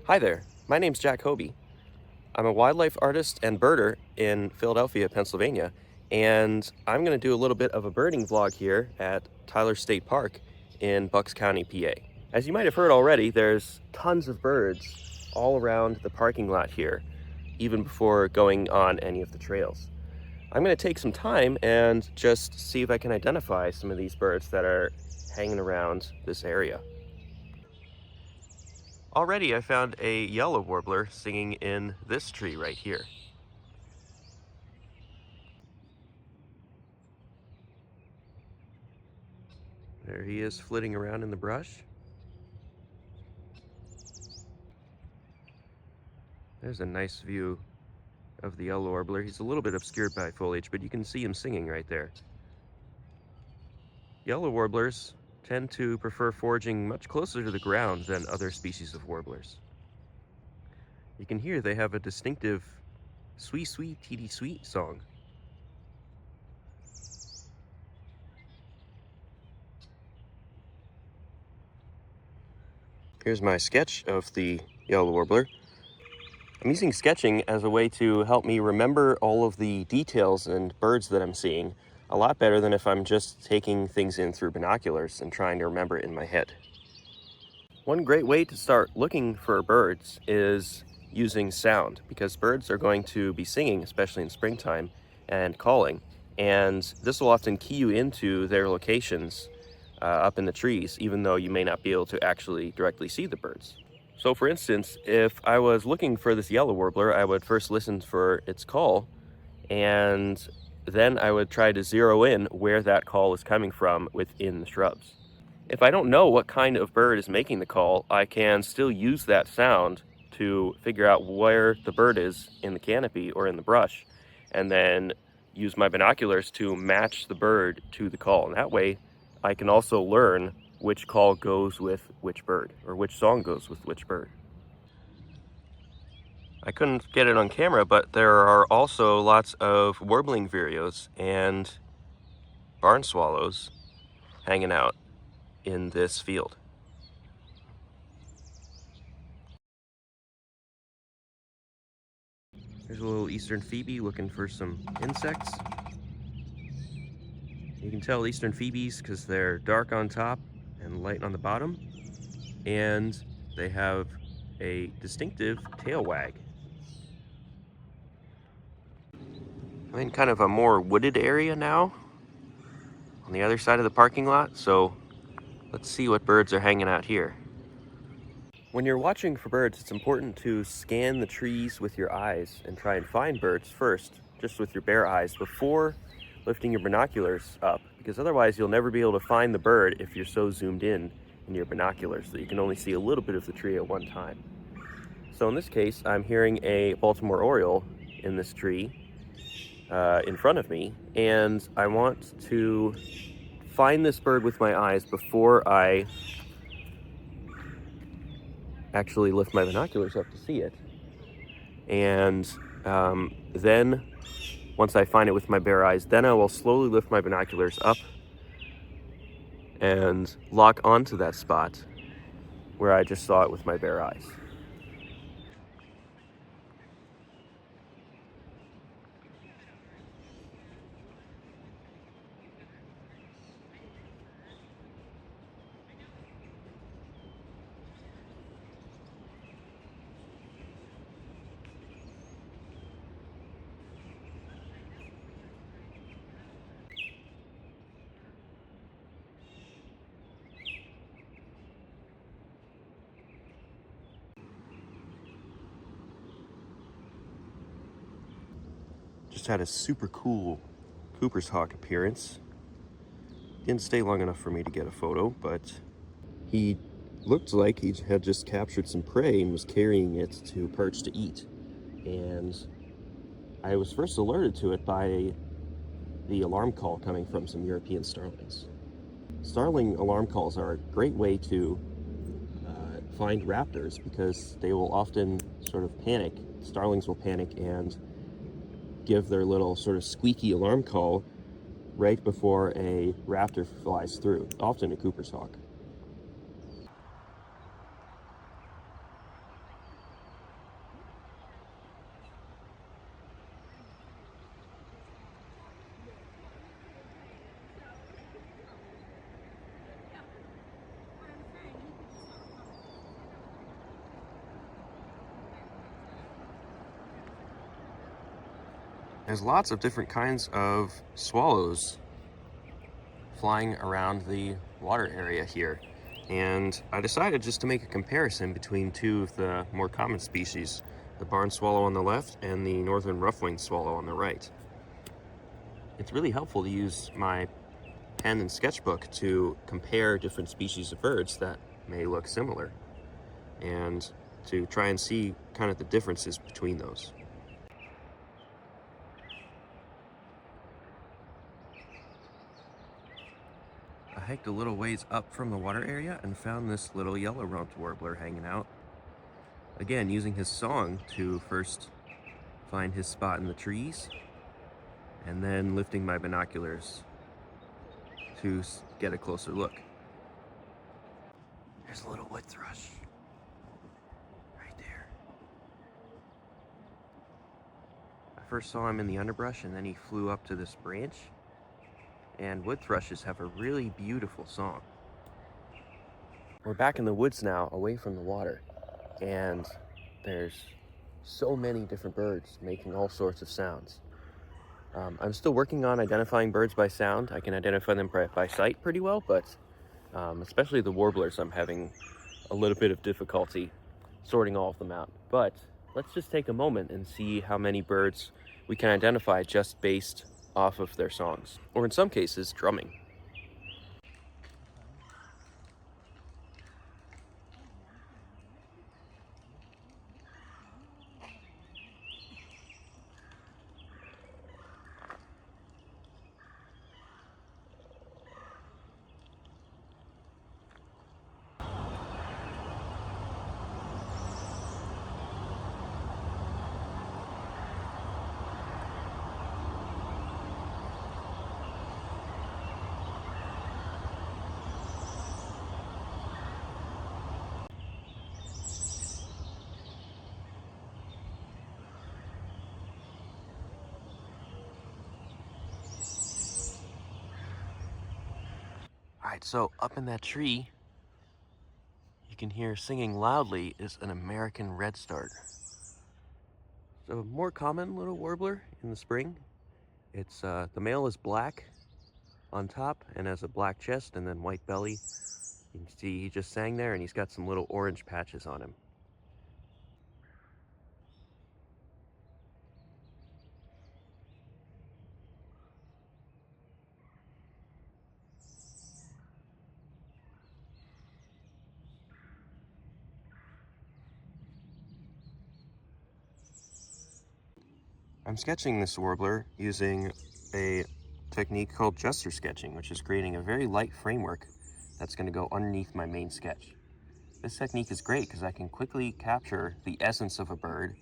Hi there, my name's Jack Hobie. I'm a wildlife artist and birder in Philadelphia, Pennsylvania, and I'm going to do a little bit of a birding vlog here at Tyler State Park in Bucks County, PA. As you might have heard already, there's tons of birds all around the parking lot here, even before going on any of the trails. I'm going to take some time and just see if I can identify some of these birds that are hanging around this area. Already I found a yellow warbler singing in this tree right here. There he is flitting around in the brush. There's a nice view of the yellow warbler. He's a little bit obscured by foliage, but you can see him singing right there. Yellow warblers tend to prefer foraging much closer to the ground than other species of warblers. You can hear they have a distinctive sweet, sweet, teety sweet song. Here's my sketch of the yellow warbler. I'm using sketching as a way to help me remember all of the details and birds that I'm seeing a lot better than if I'm just taking things in through binoculars and trying to remember it in my head. One great way to start looking for birds is using sound, because birds are going to be singing, especially in springtime, and calling, and this will often key you into their locations up in the trees, even though you may not be able to actually directly see the birds. So for instance, if I was looking for this yellow warbler, I would first listen for its call, and then I would try to zero in where that call is coming from within the shrubs. If I don't know what kind of bird is making the call, I can still use that sound to figure out where the bird is in the canopy or in the brush, and then use my binoculars to match the bird to the call. And that way, I can also learn which call goes with which bird, or which song goes with which bird. I couldn't get it on camera, but there are also lots of warbling vireos and barn swallows hanging out in this field. There's a little eastern phoebe looking for some insects. You can tell eastern phoebes because they're dark on top and light on the bottom, and they have a distinctive tail wag. I'm in kind of a more wooded area now on the other side of the parking lot, so let's see what birds are hanging out here. When you're watching for birds, it's important to scan the trees with your eyes and try and find birds first, just with your bare eyes, before lifting your binoculars up, because otherwise you'll never be able to find the bird if you're so zoomed in your binoculars that you can only see a little bit of the tree at one time. So in this case, I'm hearing a Baltimore Oriole in this tree in front of me, and I want to find this bird with my eyes before I actually lift my binoculars up to see it. And then once I find it with my bare eyes, then I will slowly lift my binoculars up and lock onto that spot where I just saw it with my bare eyes. Just had a super cool Cooper's hawk appearance. Didn't stay long enough for me to get a photo, but he looked like he had just captured some prey and was carrying it to perch to eat. And I was first alerted to it by the alarm call coming from some European starlings. Starling alarm calls are a great way to find raptors, because they will often sort of panic. Starlings will panic and give their little sort of squeaky alarm call right before a raptor flies through, often a Cooper's hawk. There's lots of different kinds of swallows flying around the water area here. And I decided just to make a comparison between two of the more common species, the barn swallow on the left and the northern rough-winged swallow on the right. It's really helpful to use my pen and sketchbook to compare different species of birds that may look similar and to try and see kind of the differences between those. I hiked a little ways up from the water area and found this little yellow-rumped warbler hanging out. Again, using his song to first find his spot in the trees, and then lifting my binoculars to get a closer look. There's a little wood thrush right there. I first saw him in the underbrush, and then he flew up to this branch. And wood thrushes have a really beautiful song. We're back in the woods now, away from the water, and there's so many different birds making all sorts of sounds. I'm still working on identifying birds by sound. I can identify them by sight pretty well, but especially the warblers, I'm having a little bit of difficulty sorting all of them out. But let's just take a moment and see how many birds we can identify just based off of their songs, or in some cases, drumming. Alright, so up in that tree, you can hear singing loudly is an American redstart. So a more common little warbler in the spring. It's the male is black on top and has a black chest and then white belly. You can see he just sang there, and he's got some little orange patches on him. I'm sketching this warbler using a technique called gesture sketching, which is creating a very light framework that's going to go underneath my main sketch. This technique is great because I can quickly capture the essence of a bird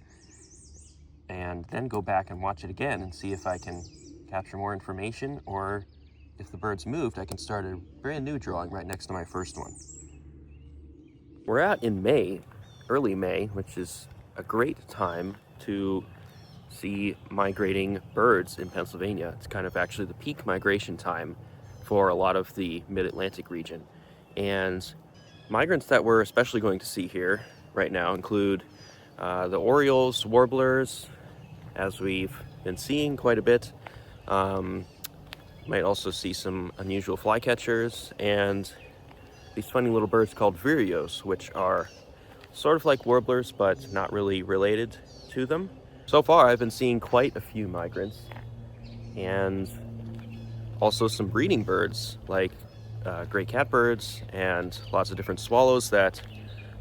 and then go back and watch it again and see if I can capture more information, or if the bird's moved, I can start a brand new drawing right next to my first one. We're out in May, early May, which is a great time to see migrating birds in Pennsylvania. It's kind of actually the peak migration time for a lot of the mid-Atlantic region. And migrants that we're especially going to see here right now include the orioles, warblers, as we've been seeing quite a bit. Might also see some unusual flycatchers and these funny little birds called vireos, which are sort of like warblers but not really related to them. So far I've been seeing quite a few migrants, and also some breeding birds like gray catbirds and lots of different swallows that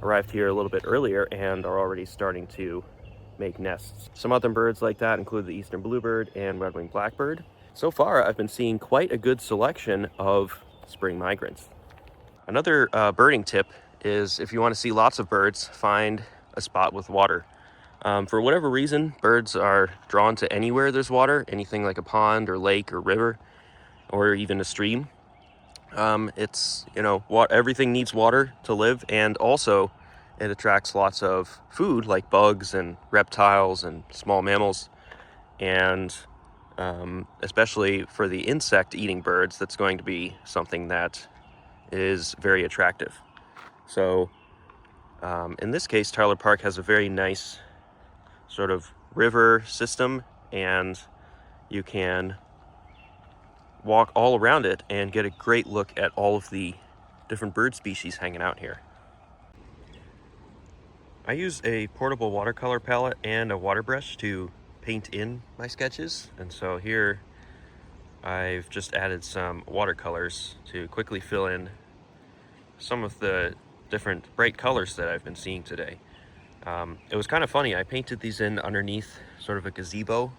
arrived here a little bit earlier and are already starting to make nests. Some other birds like that include the eastern bluebird and red-winged blackbird. So far I've been seeing quite a good selection of spring migrants. Another birding tip is, if you want to see lots of birds, find a spot with water. For whatever reason, birds are drawn to anywhere there's water, anything like a pond or lake or river or even a stream. It's, everything needs water to live, and also it attracts lots of food like bugs and reptiles and small mammals. And especially for the insect-eating birds, that's going to be something that is very attractive. So in this case, Tyler Park has a very nice sort of river system, and you can walk all around it and get a great look at all of the different bird species hanging out here. I use a portable watercolor palette and a water brush to paint in my sketches, and so here I've just added some watercolors to quickly fill in some of the different bright colors that I've been seeing today. It was kind of funny. I painted these in underneath sort of a gazebo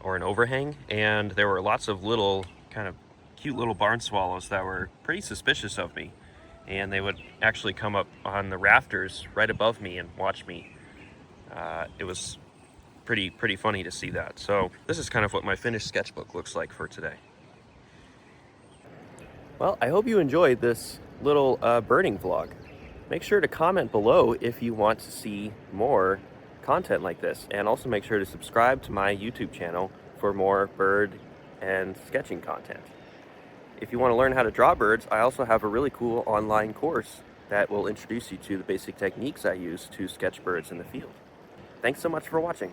or an overhang, and there were lots of little kind of cute little barn swallows that were pretty suspicious of me, and they would actually come up on the rafters right above me and watch me. It was pretty funny to see that. So this is kind of what my finished sketchbook looks like for today. Well, I hope you enjoyed this little birding vlog. Make sure to comment below if you want to see more content like this, and also make sure to subscribe to my YouTube channel for more bird and sketching content. If you want to learn how to draw birds, I also have a really cool online course that will introduce you to the basic techniques I use to sketch birds in the field. Thanks so much for watching.